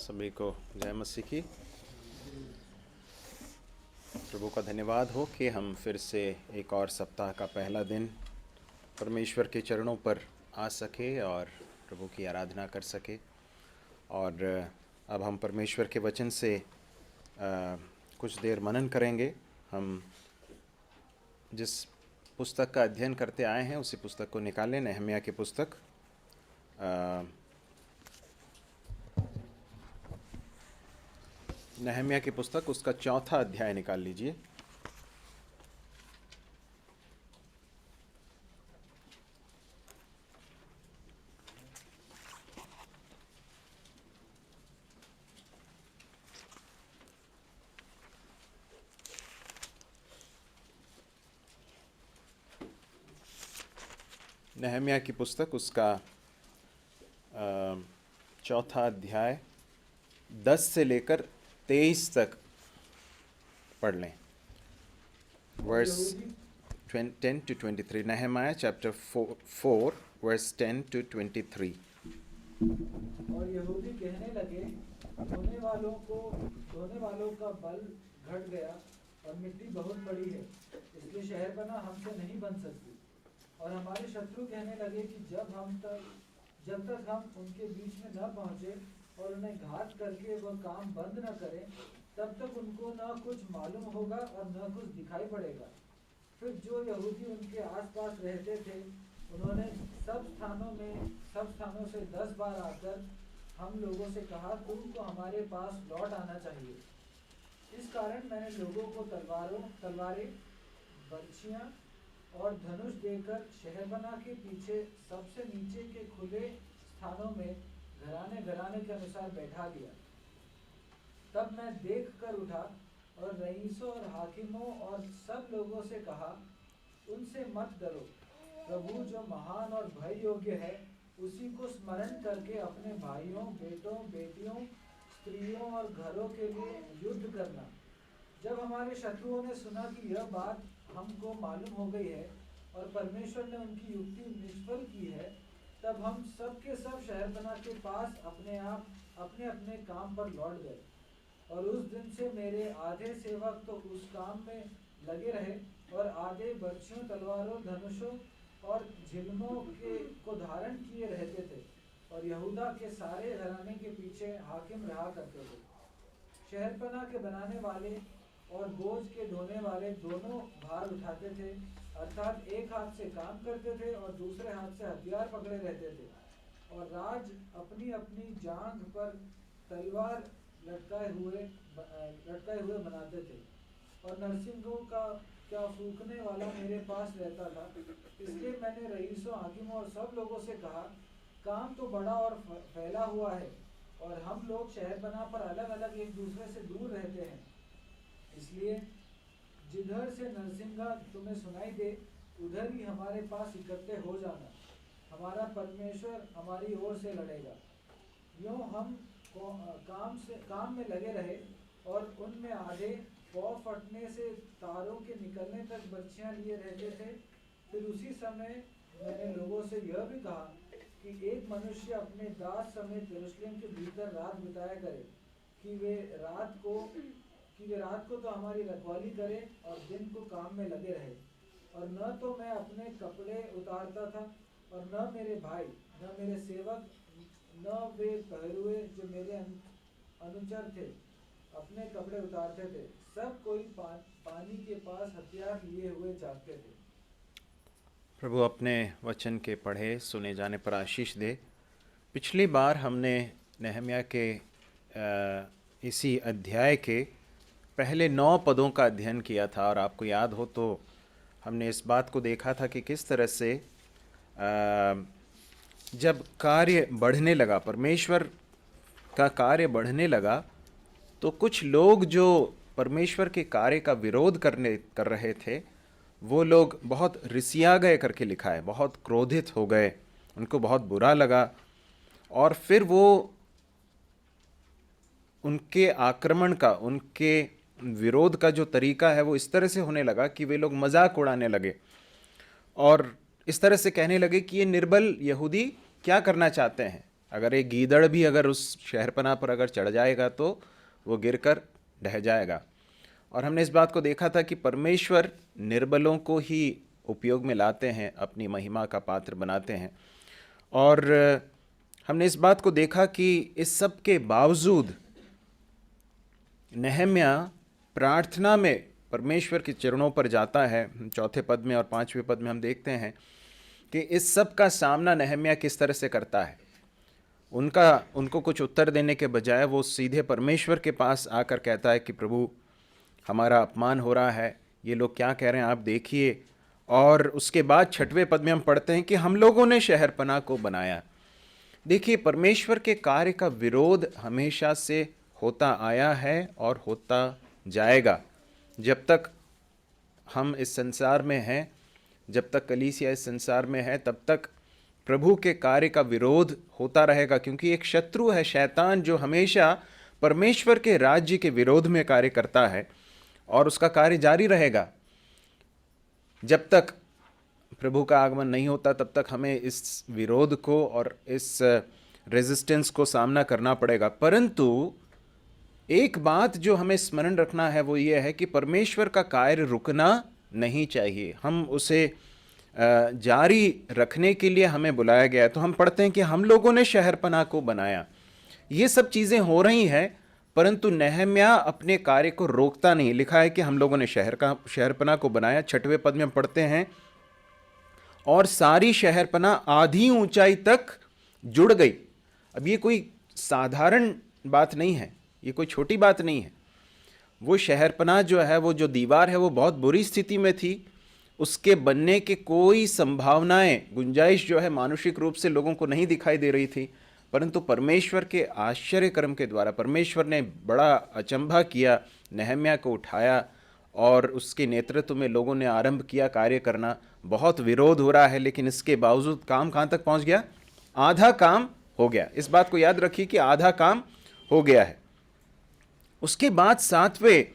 सभी को जय मसीह की। प्रभु का धन्यवाद हो कि हम फिर से एक और सप्ताह का पहला दिन परमेश्वर के चरणों पर आ सके और प्रभु की आराधना कर सके। और अब हम परमेश्वर के वचन से कुछ देर मनन करेंगे। हम जिस पुस्तक का अध्ययन करते आए हैं उसी पुस्तक को निकालें, नहम्याह की पुस्तक। नहम्याह की पुस्तक उसका 4था अध्याय निकाल लीजिए। नहम्याह की पुस्तक उसका 4था अध्याय 10 से लेकर 23 तक पढ़ लें। Verse 10 to 23। Nehemiah chapter 4 verse 10 to 23। और यहूदी कहने लगे, धोने वालों का बल घट गया और मिट्टी बहुत बड़ी है, इसलिए शहरपनाह हमसे नहीं बन सकती। और हमारे शत्रु कहने लगे कि जब तक हम उनके बीच में न पहुंचे और उन्हें घात करके वह काम बंद न करें, तब तक उनको न कुछ मालूम होगा और न कुछ दिखाई पड़ेगा। फिर जो यहूदी उनके आसपास रहते थे, उन्होंने सब स्थानों से 10 बार आकर हम लोगों से कहा, तुमको हमारे पास लौट आना चाहिए। इस कारण मैंने लोगों को तलवारें, बर्छियां और धनुष देकर शहरपनाह के पीछे सबसे नीचे के खुले स्थानों में घराने के अनुसार बैठा दिया। तब मैं देख कर उठा और रईसों और हाकिमों और सब लोगों से कहा, उनसे मत डरो। प्रभु जो महान और भय योग्य है, उसी को स्मरण करके अपने भाइयों, बेटों, बेटियों, स्त्रियों और घरों के लिए युद्ध करना। जब हमारे शत्रुओं ने सुना कि यह बात हमको मालूम हो गई है और परमेश्वर ने उनकी युक्ति निष्फल की है, तब हम सब के सब शहरपनाह के पास अपने अपने काम पर लौट गए। और उस दिन से मेरे आधे सेवक तो उस काम में लगे रहे और आधे बर्छियों, तलवारों, धनुषों और झिलमों को धारण किए रहते थे और यहूदा के सारे घराने के पीछे हाकिम रहा करते थे। शहरपनाह के बनाने वाले और बोझ के ढोने वाले दोनों भार उठाते थे, अर्थात एक हाथ से काम करते थे और दूसरे हाथ से हथियार पकड़े रहते थे। और राज अपनी अपनी जांघ पर तलवार लटकाए हुए बनाते थे। और नरसिंहों का फूंकने वाला मेरे पास रहता था। इसलिए मैंने रईसों, हाकिमों और सब लोगों से कहा, काम तो बड़ा और फैला हुआ है और हम लोग शहरपनाह पर अलग अलग एक दूसरे से दूर रहते हैं। इसलिए जिधर से नरसिंगा तुम्हें सुनाई दे, उधर ही हमारे पास इकट्ठे हो जाना। हमारा परमेश्वर हमारी ओर से लड़ेगा। यूं हम काम में लगे रहे और उनमें आधे पौ फटने से तारों के निकलने तक बर्छियां लिए रहते थे। फिर उसी समय मैंने लोगों से यह भी कहा कि एक मनुष्य अपने दास समेत यरूशलेम के भीतर रात बिताया करे, कि वे रात को तो हमारी रखवाली करे और दिन को काम में लगे रहे। और न तो मैं अपने कपड़े उतारता था और न मेरे भाई, न मेरे सेवक, न वे पहरुए जो मेरे अनुचर थे अपने कपड़े उतारते थे। सब कोई पानी के पास हथियार लिए हुए जागते थे। प्रभु अपने वचन के पढ़े सुने जाने पर आशीष दे। पिछली बार हमने नहम्याह के इसी अध्याय के पहले 9 पदों का अध्ययन किया था और आपको याद हो तो हमने इस बात को देखा था कि किस तरह से जब कार्य बढ़ने लगा, परमेश्वर का कार्य बढ़ने लगा, तो कुछ लोग जो परमेश्वर के कार्य का विरोध कर रहे थे, वो लोग बहुत रिसिया गए करके लिखा है, बहुत क्रोधित हो गए, उनको बहुत बुरा लगा। और फिर वो उनके आक्रमण का, उनके विरोध का जो तरीका है वो इस तरह से होने लगा कि वे लोग मजाक उड़ाने लगे और इस तरह से कहने लगे कि ये निर्बल यहूदी क्या करना चाहते हैं, अगर एक गीदड़ भी अगर उस शहरपनाह पर अगर चढ़ जाएगा तो वो गिरकर ढह जाएगा। और हमने इस बात को देखा था कि परमेश्वर निर्बलों को ही उपयोग में लाते हैं, अपनी महिमा का पात्र बनाते हैं। और हमने इस बात को देखा कि इस सब के बावजूद नहम्याह प्रार्थना में परमेश्वर के चरणों पर जाता है। चौथे पद में और 5वें पद में हम देखते हैं कि इस सब का सामना नहम्याह किस तरह से करता है। उनको कुछ उत्तर देने के बजाय वो सीधे परमेश्वर के पास आकर कहता है कि प्रभु, हमारा अपमान हो रहा है, ये लोग क्या कह रहे हैं आप देखिए। और उसके बाद 6वें पद में हम पढ़ते हैं कि हम लोगों ने शहरपनाह को बनाया। देखिए, परमेश्वर के कार्य का विरोध हमेशा से होता आया है और होता जाएगा। जब तक हम इस संसार में हैं, जब तक कलीसिया इस संसार में है, तब तक प्रभु के कार्य का विरोध होता रहेगा, क्योंकि एक शत्रु है शैतान, जो हमेशा परमेश्वर के राज्य के विरोध में कार्य करता है और उसका कार्य जारी रहेगा। जब तक प्रभु का आगमन नहीं होता तब तक हमें इस विरोध को और इस रेजिस्टेंस को सामना करना पड़ेगा। परंतु एक बात जो हमें स्मरण रखना है वो ये है कि परमेश्वर का कार्य रुकना नहीं चाहिए, हम उसे जारी रखने के लिए हमें बुलाया गया है। तो हम पढ़ते हैं कि हम लोगों ने शहरपनाह को बनाया। ये सब चीज़ें हो रही हैं, परंतु नहम्याह अपने कार्य को रोकता नहीं। लिखा है कि हम लोगों ने शहरपनाह को बनाया। 6वें पद में हम पढ़ते हैं, और सारी शहरपनाह आधी ऊंचाई तक जुड़ गई। अब ये कोई साधारण बात नहीं है, ये कोई छोटी बात नहीं है। वो शहरपनाह जो है, वो जो दीवार है, वो बहुत बुरी स्थिति में थी। उसके बनने के कोई संभावनाएं, गुंजाइश जो है मानुषिक रूप से लोगों को नहीं दिखाई दे रही थी। परंतु परमेश्वर के आश्चर्य कर्म के द्वारा परमेश्वर ने बड़ा अचंभा किया, नहम्याह को उठाया और उसके नेतृत्व में लोगों ने आरंभ किया कार्य करना। बहुत विरोध हो रहा है, लेकिन इसके बावजूद काम कहाँ तक पहुँच गया? आधा काम हो गया। इस बात को याद रखिए कि आधा काम हो गया है। उसके बाद 7वें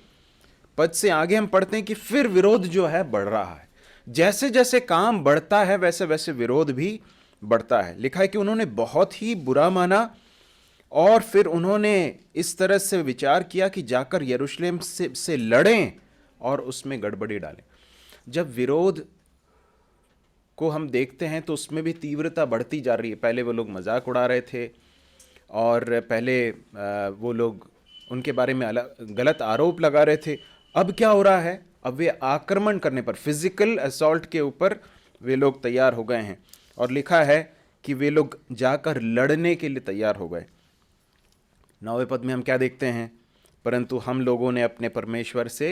पद से आगे हम पढ़ते हैं कि फिर विरोध जो है बढ़ रहा है। जैसे जैसे काम बढ़ता है वैसे वैसे विरोध भी बढ़ता है। लिखा है कि उन्होंने बहुत ही बुरा माना और फिर उन्होंने इस तरह से विचार किया कि जाकर यरूशलेम से लड़ें और उसमें गड़बड़ी डालें। जब विरोध को हम देखते हैं तो उसमें भी तीव्रता बढ़ती जा रही है। पहले वो लोग मजाक उड़ा रहे थे और पहले वो लोग उनके बारे में गलत आरोप लगा रहे थे। अब क्या हो रहा है? अब वे आक्रमण करने पर, फिजिकल असॉल्ट के ऊपर वे लोग तैयार हो गए हैं। और लिखा है कि वे लोग जाकर लड़ने के लिए तैयार हो गए। 9वें पद में हम क्या देखते हैं? परंतु हम लोगों ने अपने परमेश्वर से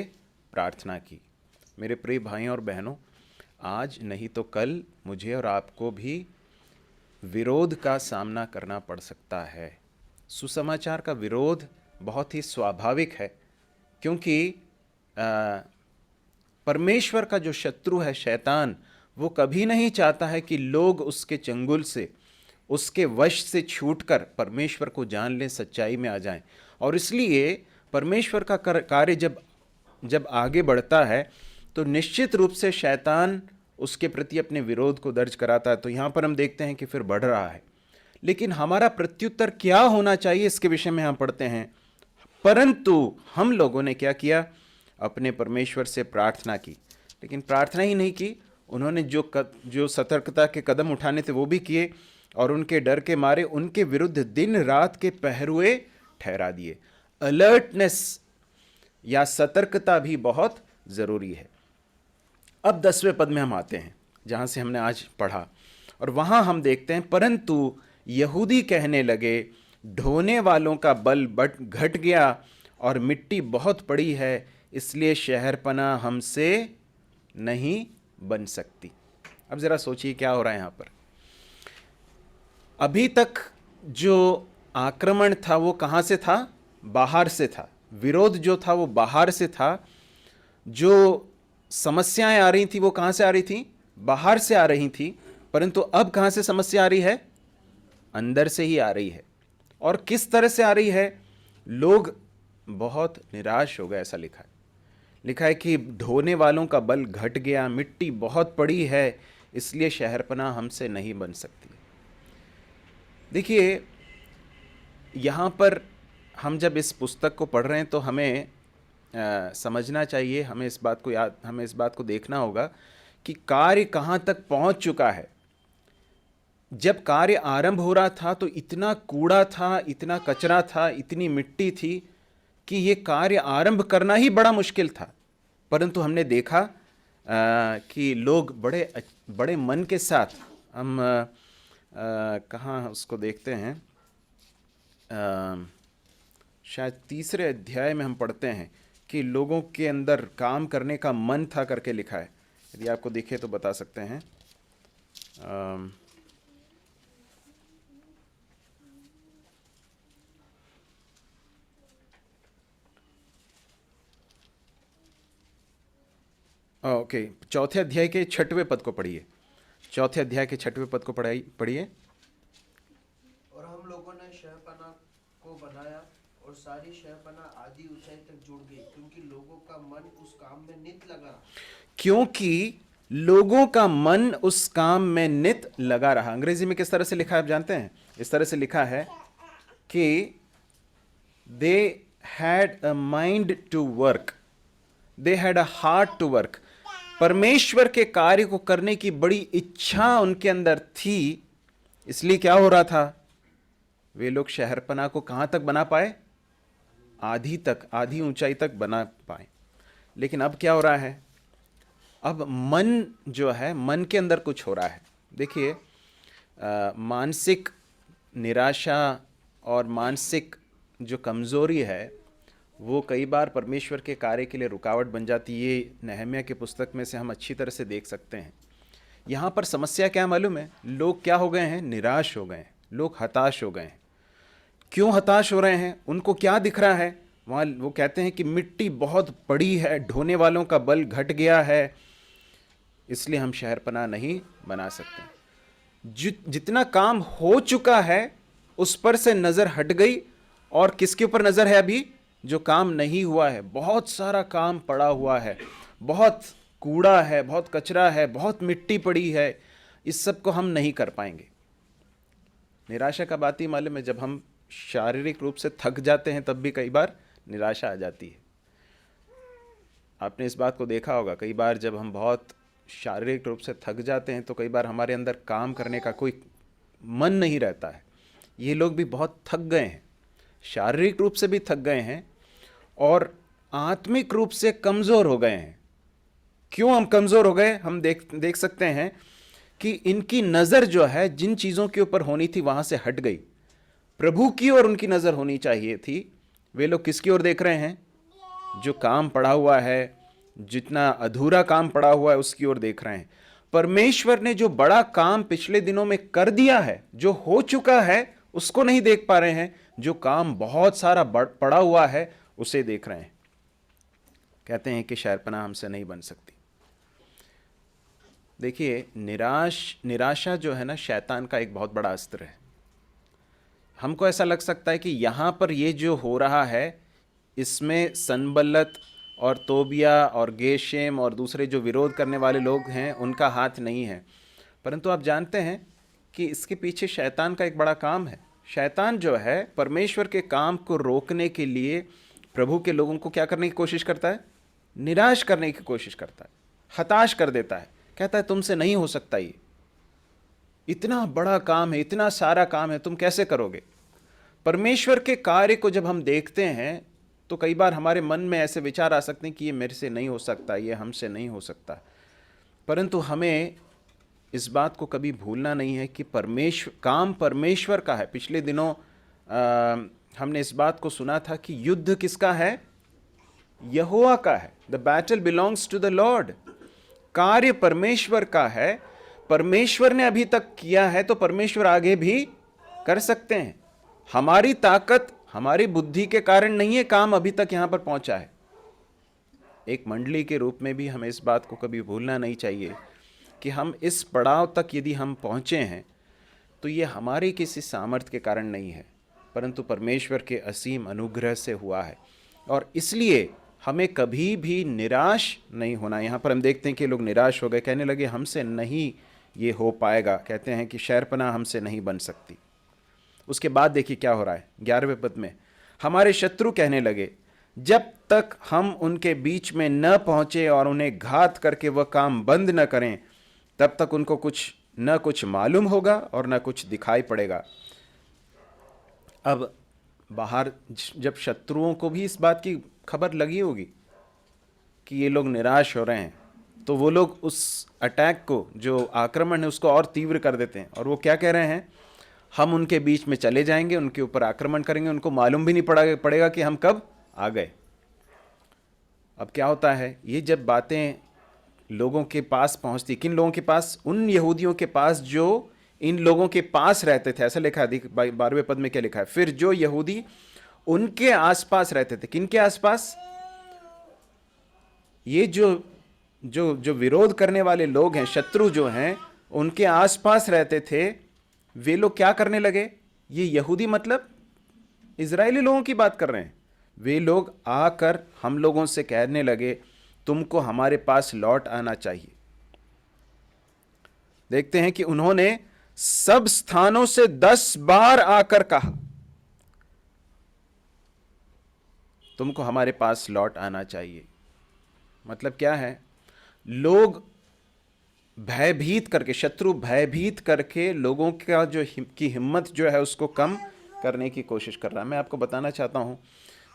प्रार्थना की। मेरे प्रिय भाइयों और बहनों, आज नहीं तो कल मुझे और आपको भी विरोध का सामना करना पड़ सकता है। सुसमाचार का विरोध बहुत ही स्वाभाविक है, क्योंकि परमेश्वर का जो शत्रु है शैतान, वो कभी नहीं चाहता है कि लोग उसके चंगुल से, उसके वश से छूटकर परमेश्वर को जान लें, सच्चाई में आ जाएं। और इसलिए परमेश्वर का कार्य जब आगे बढ़ता है तो निश्चित रूप से शैतान उसके प्रति अपने विरोध को दर्ज कराता है। तो यहाँ पर हम देखते हैं कि फिर बढ़ रहा है। लेकिन हमारा प्रत्युत्तर क्या होना चाहिए, इसके विषय में हम पढ़ते हैं। परंतु हम लोगों ने क्या किया? अपने परमेश्वर से प्रार्थना की। लेकिन प्रार्थना ही नहीं की, उन्होंने जो सतर्कता के कदम उठाने थे वो भी किए और उनके डर के मारे उनके विरुद्ध दिन रात के पहरुए ठहरा दिए। अलर्टनेस या सतर्कता भी बहुत ज़रूरी है। अब 10वें पद में हम आते हैं, जहाँ से हमने आज पढ़ा, और वहाँ हम देखते हैं, परंतु यहूदी कहने लगे, ढोने वालों का बल घट गया और मिट्टी बहुत पड़ी है, इसलिए शहरपनाह हमसे नहीं बन सकती। अब ज़रा सोचिए क्या हो रहा है यहाँ पर। अभी तक जो आक्रमण था वो कहाँ से था? बाहर से था। विरोध जो था वो बाहर से था। जो समस्याएं आ रही थी वो कहाँ से आ रही थी? बाहर से आ रही थी। परंतु अब कहाँ से समस्या आ रही है? अंदर से ही आ रही है। और किस तरह से आ रही है? लोग बहुत निराश हो गए, ऐसा लिखा है कि ढोने वालों का बल घट गया, मिट्टी बहुत पड़ी है, इसलिए शहरपनाह हमसे नहीं बन सकती। देखिए, यहाँ पर हम जब इस पुस्तक को पढ़ रहे हैं तो हमें समझना चाहिए, हमें इस बात को देखना होगा कि कार्य कहाँ तक पहुँच चुका है। जब कार्य आरंभ हो रहा था तो इतना कूड़ा था, इतना कचरा था, इतनी मिट्टी थी कि ये कार्य आरंभ करना ही बड़ा मुश्किल था। परंतु हमने देखा कि लोग बड़े मन के साथ, हम कहाँ उसको देखते हैं, शायद 3 अध्याय में हम पढ़ते हैं कि लोगों के अंदर काम करने का मन था करके लिखा है। यदि आपको दिखे तो बता सकते हैं। ओके, 4 अध्याय के 6वें पद को पढ़िए। 4 अध्याय के 6वें पद को पढ़िए। और हम लोगों ने शहरपनाह को बनाया और सारी शहरपनाह आधी ऊंचाई तक जुड़ गई, क्योंकि लोगों का मन उस काम में नित लगा। क्योंकि लोगों का मन उस काम में नित लगा रहा। अंग्रेजी में किस तरह से लिखा है आप जानते हैं? इस तरह से लिखा है कि they had a mind to work, they had a heart to work. परमेश्वर के कार्य को करने की बड़ी इच्छा उनके अंदर थी। इसलिए क्या हो रहा था, वे लोग शहरपनाह को कहां तक बना पाए? आधी ऊंचाई तक बना पाए। लेकिन अब क्या हो रहा है? अब मन जो है, मन के अंदर कुछ हो रहा है। देखिए, मानसिक निराशा और मानसिक जो कमज़ोरी है वो कई बार परमेश्वर के कार्य के लिए रुकावट बन जाती है। ये नहम्याह की पुस्तक में से हम अच्छी तरह से देख सकते हैं। यहाँ पर समस्या क्या मालूम है? लोग क्या हो गए हैं? निराश हो गए हैं, लोग हताश हो गए हैं। क्यों हताश हो रहे हैं? उनको क्या दिख रहा है? वहाँ वो कहते हैं कि मिट्टी बहुत बड़ी है, ढोने वालों का बल घट गया है, इसलिए हम शहरपनाह नहीं बना सकते। जितना काम हो चुका है उस पर से नज़र हट गई, और किसके ऊपर नज़र है अभी? जो काम नहीं हुआ है। बहुत सारा काम पड़ा हुआ है, बहुत कूड़ा है, बहुत कचरा है, बहुत मिट्टी पड़ी है। इस सब को हम नहीं कर पाएंगे। निराशा का बात ही मालूम है, जब हम शारीरिक रूप से थक जाते हैं तब भी कई बार निराशा आ जाती है। आपने इस बात को देखा होगा, कई बार जब हम बहुत शारीरिक रूप से थक जाते हैं तो कई बार हमारे अंदर काम करने का कोई मन नहीं रहता है। ये लोग भी बहुत थक गए हैं, शारीरिक रूप से भी थक गए हैं और आत्मिक रूप से कमज़ोर हो गए हैं। क्यों हम कमज़ोर हो गए? हम देख सकते हैं कि इनकी नज़र जो है जिन चीज़ों के ऊपर होनी थी वहाँ से हट गई। प्रभु की ओर उनकी नज़र होनी चाहिए थी। वे लोग किसकी ओर देख रहे हैं? जो काम पड़ा हुआ है, जितना अधूरा काम पड़ा हुआ है उसकी ओर देख रहे हैं। परमेश्वर ने जो बड़ा काम पिछले दिनों में कर दिया है, जो हो चुका है, उसको नहीं देख पा रहे हैं। जो काम बहुत सारा पड़ा हुआ है उसे देख रहे हैं। कहते हैं कि शहरपनाह हमसे नहीं बन सकती। देखिए, निराशा जो है ना, शैतान का एक बहुत बड़ा अस्त्र है। हमको ऐसा लग सकता है कि यहाँ पर ये जो हो रहा है इसमें सनबल्लत और तोबिया और गेशेम और दूसरे जो विरोध करने वाले लोग हैं उनका हाथ नहीं है। परंतु आप जानते हैं कि इसके पीछे शैतान का एक बड़ा काम है। शैतान जो है परमेश्वर के काम को रोकने के लिए प्रभु के लोगों को क्या करने की कोशिश करता है? निराश करने की कोशिश करता है, हताश कर देता है। कहता है तुमसे नहीं हो सकता, ये इतना बड़ा काम है, इतना सारा काम है, तुम कैसे करोगे? परमेश्वर के कार्य को जब हम देखते हैं तो कई बार हमारे मन में ऐसे विचार आ सकते हैं कि ये मेरे से नहीं हो सकता, ये हमसे नहीं हो सकता। परंतु हमें इस बात को कभी भूलना नहीं है कि काम परमेश्वर का है। पिछले दिनों हमने इस बात को सुना था कि युद्ध किसका है? यहोवा का है। The battle belongs to the Lord. कार्य परमेश्वर का है। परमेश्वर ने अभी तक किया है तो परमेश्वर आगे भी कर सकते हैं। हमारी ताकत, हमारी बुद्धि के कारण नहीं है काम अभी तक यहां पर पहुंचा है। एक मंडली के रूप में भी हमें इस बात को कभी भूलना नहीं चाहिए कि हम इस पड़ाव तक यदि हम पहुंचे हैं तो ये हमारे किसी सामर्थ्य के कारण नहीं है, परंतु परमेश्वर के असीम अनुग्रह से हुआ है। और इसलिए हमें कभी भी निराश नहीं होना। यहाँ पर हम देखते हैं कि लोग निराश हो गए, कहने लगे हमसे नहीं ये हो पाएगा। कहते हैं कि शहरपनाह हमसे नहीं बन सकती। उसके बाद देखिए क्या हो रहा है 11वें पद में, हमारे शत्रु कहने लगे, जब तक हम उनके बीच में न पहुंचे और उन्हें घात करके वह काम बंद न करें, तब तक उनको कुछ मालूम होगा और न कुछ दिखाई पड़ेगा। अब बाहर जब शत्रुओं को भी इस बात की खबर लगी होगी कि ये लोग निराश हो रहे हैं, तो वो लोग उस अटैक को, जो आक्रमण है, उसको और तीव्र कर देते हैं। और वो क्या कह रहे हैं, हम उनके बीच में चले जाएंगे, उनके ऊपर आक्रमण करेंगे, उनको मालूम भी नहीं पड़ेगा कि हम कब आ गए। अब क्या होता है, ये जब बातें लोगों के पास पहुंचती, किन लोगों के पास? उन यहूदियों के पास जो इन लोगों के पास रहते थे। ऐसा लिखा है 12वें पद में, क्या लिखा है, फिर जो यहूदी उनके आसपास रहते थे। किनके आसपास? ये जो विरोध करने वाले लोग हैं, शत्रु जो हैं, उनके आसपास रहते थे। वे लोग क्या करने लगे? ये यहूदी मतलब इजरायली लोगों की बात कर रहे हैं। वे लोग आकर हम लोगों से कहने लगे, तुमको हमारे पास लौट आना चाहिए। देखते हैं कि उन्होंने सब स्थानों से 10 बार आकर कहा, तुमको हमारे पास लौट आना चाहिए। मतलब क्या है, लोग भयभीत करके, शत्रु भयभीत करके लोगों का की हिम्मत जो है उसको कम करने की कोशिश कर रहा है। मैं आपको बताना चाहता हूं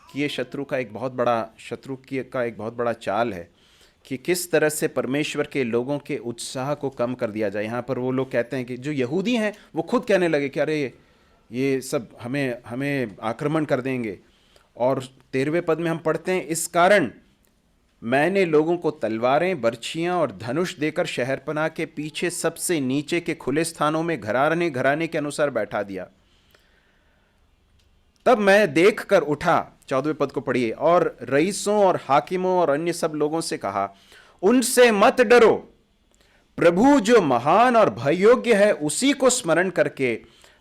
कि ये शत्रु का एक बहुत बड़ा चाल है कि किस तरह से परमेश्वर के लोगों के उत्साह को कम कर दिया जाए। यहाँ पर वो लोग कहते हैं कि जो यहूदी हैं वो खुद कहने लगे कि अरे ये सब हमें आक्रमण कर देंगे। और 13वें पद में हम पढ़ते हैं, इस कारण मैंने लोगों को तलवारें, बर्छियां और धनुष देकर शहरपनाह के पीछे सबसे नीचे के खुले स्थानों में घराने के अनुसार बैठा दिया। तब मैं देख कर उठा, 14वें पद को पढ़िए, और रईसों और हाकिमों और अन्य सब लोगों से कहा, उनसे मत डरो, प्रभु जो महान और भययोग्य है उसी को स्मरण करके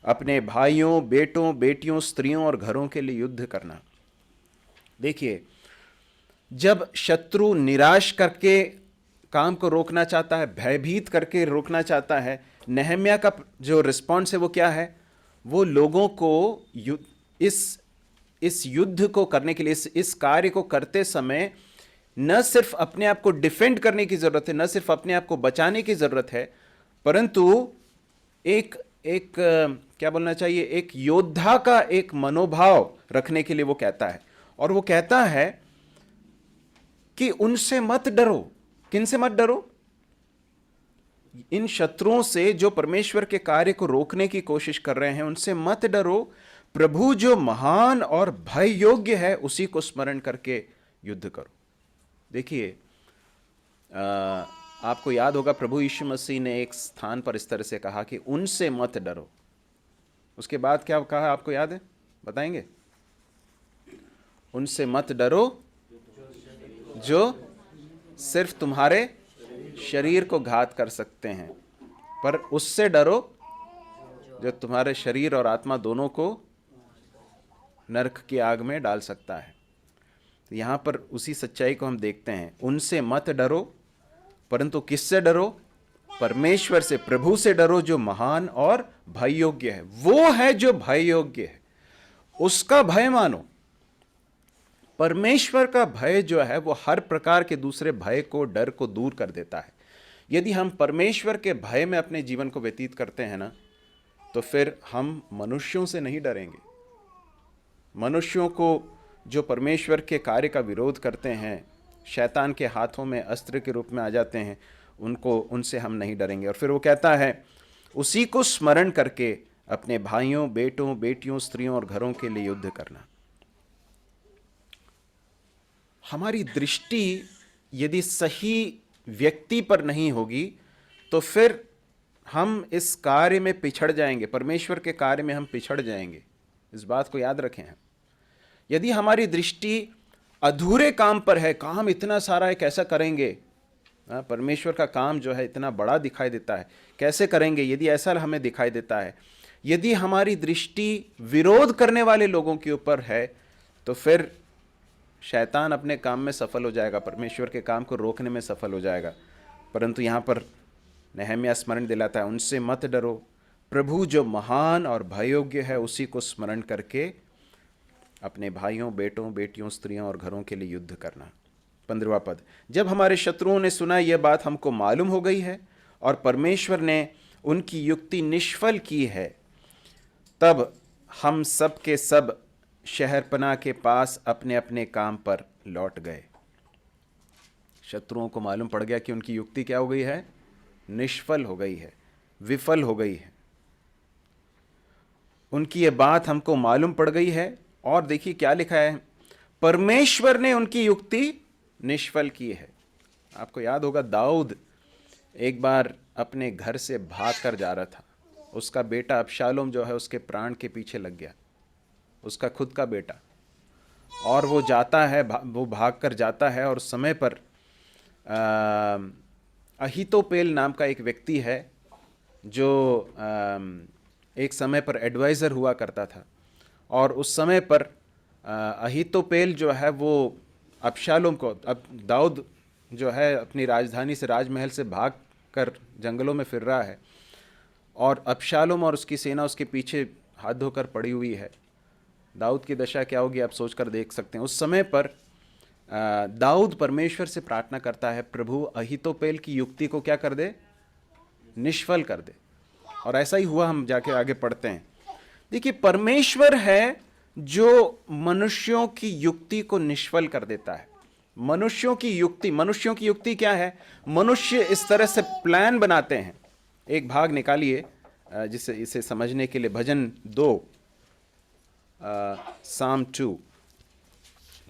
अपने भाइयों, बेटों, बेटियों, स्त्रियों और घरों के लिए युद्ध करना। देखिए, जब शत्रु निराश करके काम को रोकना चाहता है, भयभीत करके रोकना चाहता है, नेहम्याह का जो रिस्पॉन्स है वो क्या है? वो लोगों को इस युद्ध को करने के लिए, इस कार्य को करते समय न सिर्फ अपने आप को डिफेंड करने की जरूरत है, न सिर्फ अपने आप को बचाने की जरूरत है, परंतु एक क्या बोलना चाहिए, एक योद्धा का एक मनोभाव रखने के लिए वो कहता है। और वो कहता है कि उनसे मत डरो। किन से मत डरो? इन शत्रुओं से जो परमेश्वर के कार्य को रोकने की कोशिश कर रहे हैं, उनसे मत डरो, प्रभु जो महान और भय योग्य है उसी को स्मरण करके युद्ध करो। देखिए, आपको याद होगा प्रभु यीशु मसीह ने एक स्थान पर इस तरह से कहा कि उनसे मत डरो। उसके बाद क्या कहा, आपको याद है? बताएंगे? उनसे मत डरो जो सिर्फ तुम्हारे शरीर को घात कर सकते हैं, पर उससे डरो जो तुम्हारे शरीर और आत्मा दोनों को नरक की आग में डाल सकता है। तो यहाँ पर उसी सच्चाई को हम देखते हैं। उनसे मत डरो, परंतु किससे डरो? परमेश्वर से, प्रभु से डरो जो महान और भय योग्य है। वो है जो भय योग्य है, उसका भय मानो। परमेश्वर का भय जो है वो हर प्रकार के दूसरे भय को, डर को दूर कर देता है। यदि हम परमेश्वर के भय में अपने जीवन को व्यतीत करते हैं ना, तो फिर हम मनुष्यों से नहीं डरेंगे। मनुष्यों को जो परमेश्वर के कार्य का विरोध करते हैं, शैतान के हाथों में अस्त्र के रूप में आ जाते हैं, उनसे हम नहीं डरेंगे। और फिर वो कहता है, उसी को स्मरण करके अपने भाइयों, बेटों, बेटियों, स्त्रियों और घरों के लिए युद्ध करना। हमारी दृष्टि यदि सही व्यक्ति पर नहीं होगी तो फिर हम इस कार्य में पिछड़ जाएंगे, परमेश्वर के कार्य में हम पिछड़ जाएंगे। इस बात को याद रखें। यदि हमारी दृष्टि अधूरे काम पर है, काम इतना सारा है, कैसा करेंगे, परमेश्वर का काम जो है इतना बड़ा दिखाई देता है, कैसे करेंगे, यदि ऐसा हमें दिखाई देता है, यदि हमारी दृष्टि विरोध करने वाले लोगों के ऊपर है, तो फिर शैतान अपने काम में सफल हो जाएगा, परमेश्वर के काम को रोकने में सफल हो जाएगा। परंतु यहाँ पर नेहम्याह स्मरण दिलाता है, उनसे मत डरो, प्रभु जो महान और भययोग्य है उसी को स्मरण करके अपने भाइयों, बेटों, बेटियों, स्त्रियों और घरों के लिए युद्ध करना। 15वां पद, जब हमारे शत्रुओं ने सुना यह बात हमको मालूम हो गई है और परमेश्वर ने उनकी युक्ति निष्फल की है, तब हम सब के सब शहरपनाह के पास अपने अपने काम पर लौट गए। शत्रुओं को मालूम पड़ गया कि उनकी युक्ति क्या हो गई है, निष्फल हो गई है, विफल हो गई है। उनकी ये बात हमको मालूम पड़ गई है, और देखिए क्या लिखा है, परमेश्वर ने उनकी युक्ति निष्फल की है। आपको याद होगा दाऊद एक बार अपने घर से भाग कर जा रहा था, उसका बेटा अबशालोम जो है उसके प्राण के पीछे लग गया, उसका खुद का बेटा, और वो जाता है, वो भाग कर जाता है, और उस समय पर अहीतोपेल नाम का एक व्यक्ति है जो एक समय पर एडवाइज़र हुआ करता था, और उस समय पर अहीतोपेल जो है वो अबशालोम को, अब दाऊद जो है अपनी राजधानी से, राजमहल से भाग कर जंगलों में फिर रहा है, और अबशालोम और उसकी सेना उसके पीछे हाथ धोकर पड़ी हुई है। दाऊद की दशा क्या होगी आप सोचकर देख सकते हैं। उस समय पर दाऊद परमेश्वर से प्रार्थना करता है, प्रभु अहीतोपेल की युक्ति को क्या कर दे, निष्फल कर दे। और ऐसा ही हुआ। हम जाके आगे पढ़ते हैं। देखिए, परमेश्वर है जो मनुष्यों की युक्ति को निष्फल कर देता है। मनुष्यों की युक्ति क्या है? मनुष्य इस तरह से प्लान बनाते हैं। एक भाग निकालिए जिसे इसे समझने के लिए, भजन 2, साम 2,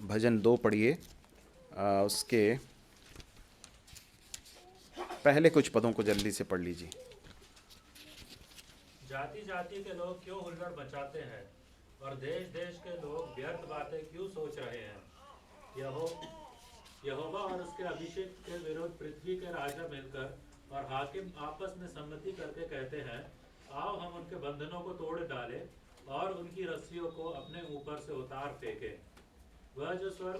भजन 2 पढ़िए। उसके पहले कुछ पदों को जल्दी से पढ़ लीजिए। जाति जाति के लोग क्यों हुल्लड़ मचाते हैं और देश देश के लोग व्यर्थ बातें क्यों सोच रहे हैं। यहोवा और उसके अभिषेक के विरुद्ध पृथ्वी के राजा मिलकर और हाकिम आपस में सम्मति करके कहते हैं, आओ हम उनके बंधनों को तोड़ डालें और उनकी रस्सियों को अपने ऊपर से उतार फेंकें। वह जो स्वर्ग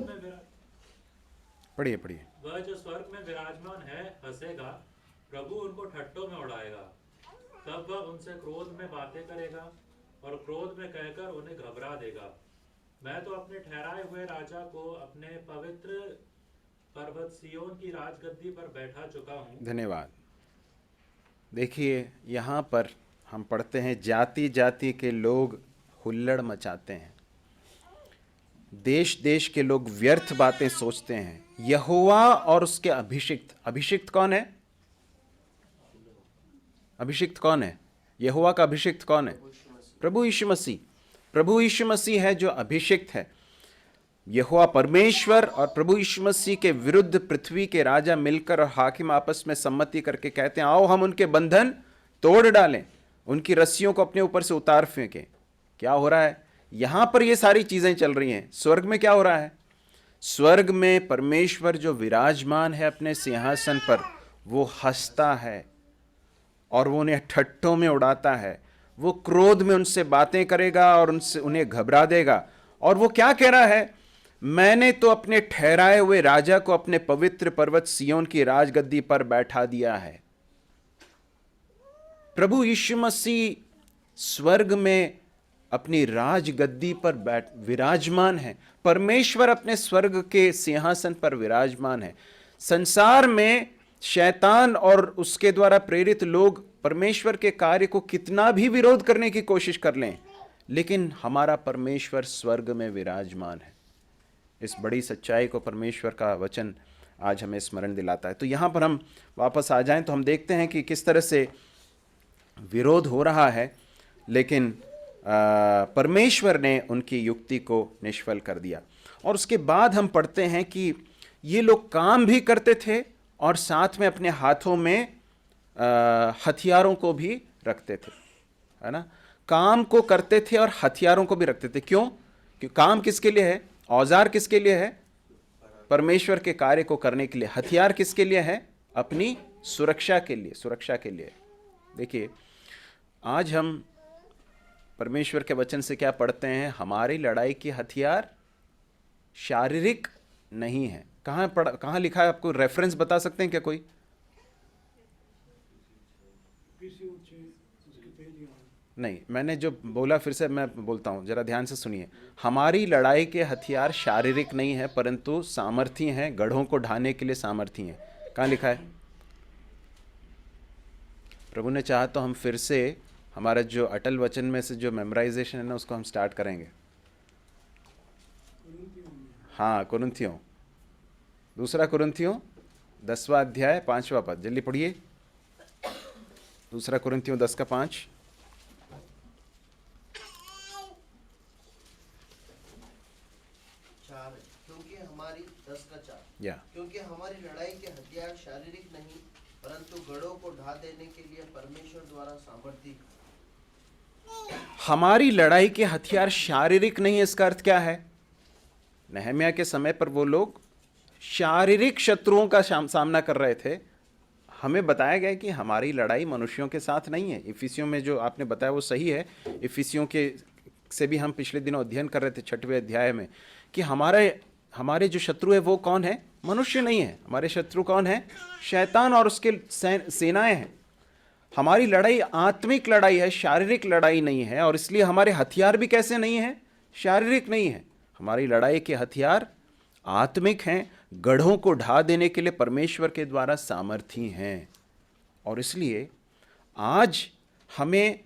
में विराजमान है हंसेगा, प्रभु उनको ठट्टों में उड़ाएगा। तब वह उनसे क्रोध में बातें करेगा और क्रोध में कहकर उन्हें घबरा देगा। मैं तो अपने ठहराए हुए राजा को अपने पवित्र पर्वत सिय्योन की राजगद्दी पर बैठा चुका हूँ। धन्यवाद। देखिए, यहाँ पर हम पढ़ते हैं, जाति जाति के लोग हुल्लड़ मचाते हैं, देश देश के लोग व्यर्थ बातें सोचते हैं। यहोवा और उसके अभिषिक्त कौन है? अभिषिक्त कौन है? यहोवा का अभिषिक्त कौन है? प्रभु यीशु मसीह। प्रभु यीशु मसीह है जो अभिषिक्त है। यहोवा परमेश्वर और प्रभु यीशु मसीह के विरुद्ध पृथ्वी के राजा मिलकर और हाकिम आपस में सम्मति करके कहते हैं, आओ हम उनके बंधन तोड़ डालें, उनकी रस्सियों को अपने ऊपर से उतार फेंकें। क्या हो रहा है यहां पर? ये सारी चीजें चल रही हैं। स्वर्ग में क्या हो रहा है? स्वर्ग में परमेश्वर जो विराजमान है अपने सिंहासन पर, वो हंसता है और वो उन्हें ठट्ठों में उड़ाता है। वो क्रोध में उनसे बातें करेगा और उन्हें घबरा देगा। और वो क्या कह रहा है? मैंने तो अपने ठहराए हुए राजा को अपने पवित्र पर्वत सिय्योन की राजगद्दी पर बैठा दिया है। प्रभु यीशु मसीह स्वर्ग में अपनी राजगद्दी पर विराजमान है। परमेश्वर अपने स्वर्ग के सिंहासन पर विराजमान है। संसार में शैतान और उसके द्वारा प्रेरित लोग परमेश्वर के कार्य को कितना भी विरोध करने की कोशिश कर लें, लेकिन हमारा परमेश्वर स्वर्ग में विराजमान है। इस बड़ी सच्चाई को परमेश्वर का वचन आज हमें स्मरण दिलाता है। तो यहाँ पर हम वापस आ जाएं तो हम देखते हैं कि किस तरह से विरोध हो रहा है, लेकिन परमेश्वर ने उनकी युक्ति को निष्फल कर दिया। और उसके बाद हम पढ़ते हैं कि ये लोग काम भी करते थे और साथ में अपने हाथों में हथियारों को भी रखते थे, है ना। काम को करते थे और हथियारों को भी रखते थे। क्यों? क्योंकि काम किसके लिए है? औजार किसके लिए है? परमेश्वर के कार्य को करने के लिए। हथियार किसके लिए है? अपनी सुरक्षा के लिए। देखिए, आज हम परमेश्वर के वचन से क्या पढ़ते हैं? हमारी लड़ाई की हथियार शारीरिक नहीं है। कहाँ लिखा है? आपको रेफरेंस बता सकते हैं क्या कोई? नहीं, मैंने जो बोला फिर से मैं बोलता हूँ, जरा ध्यान से सुनिए। हमारी लड़ाई के हथियार शारीरिक नहीं है परंतु सामर्थी हैं, गढ़ों को ढाने के लिए सामर्थी हैं। कहाँ लिखा है? प्रभु ने चाहा तो हम फिर से हमारा जो अटल वचन में से जो मेमोराइजेशन है ना उसको हम स्टार्ट करेंगे। हाँ, कुरिन्थियों, दूसरा कुरिन्थियों 10वां अध्याय 5वां पद, जल्दी पढ़िए। दूसरा कुरिन्थियों 10 का 5। क्योंकि हमारी लड़ाई के हथियार शारीरिक नहीं परंतु गढ़ों को ढा देने के लिए परमेश्वर द्वारा सामर्थी। हमारी लड़ाई के हथियार शारीरिक नहीं है, इसका अर्थ क्या है? नहम्याह के समय पर वो लोग शारीरिक शत्रुओं का सामना कर रहे थे। हमें बताया गया कि हमारी लड़ाई मनुष्यों के साथ नहीं है। इफिसियों में जो आपने बताया वो सही है। इफिसियों के से भी हम पिछले दिनों अध्ययन कर रहे थे 6वें अध्याय में कि हमारे जो शत्रु है वो कौन है? मनुष्य नहीं है। हमारे शत्रु कौन है? शैतान और उसके सेनाएं हैं। हमारी लड़ाई आत्मिक लड़ाई है, शारीरिक लड़ाई नहीं है। और इसलिए हमारे हथियार भी कैसे नहीं है? शारीरिक नहीं है। हमारी लड़ाई के हथियार आत्मिक हैं, गढ़ों को ढा देने के लिए परमेश्वर के द्वारा सामर्थी हैं। और इसलिए आज हमें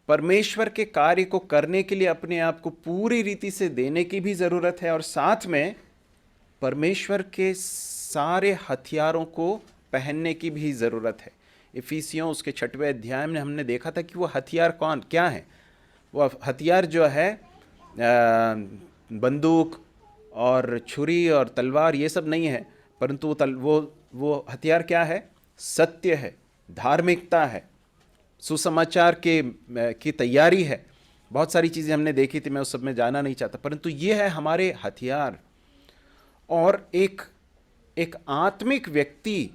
परमेश्वर के कार्य को करने के लिए अपने आप को पूरी रीति से देने की भी ज़रूरत है और साथ में परमेश्वर के सारे हथियारों को पहनने की भी ज़रूरत है। इफिसियों उसके 6वें अध्याय में हमने देखा था कि वो हथियार क्या है। वो हथियार जो है बंदूक और छुरी और तलवार ये सब नहीं है, परंतु वो हथियार क्या है? सत्य है, धार्मिकता है, सुसमाचार की तैयारी है। बहुत सारी चीज़ें हमने देखी थी, मैं उस सब में जाना नहीं चाहता, परंतु ये है हमारे हथियार। और एक आत्मिक व्यक्ति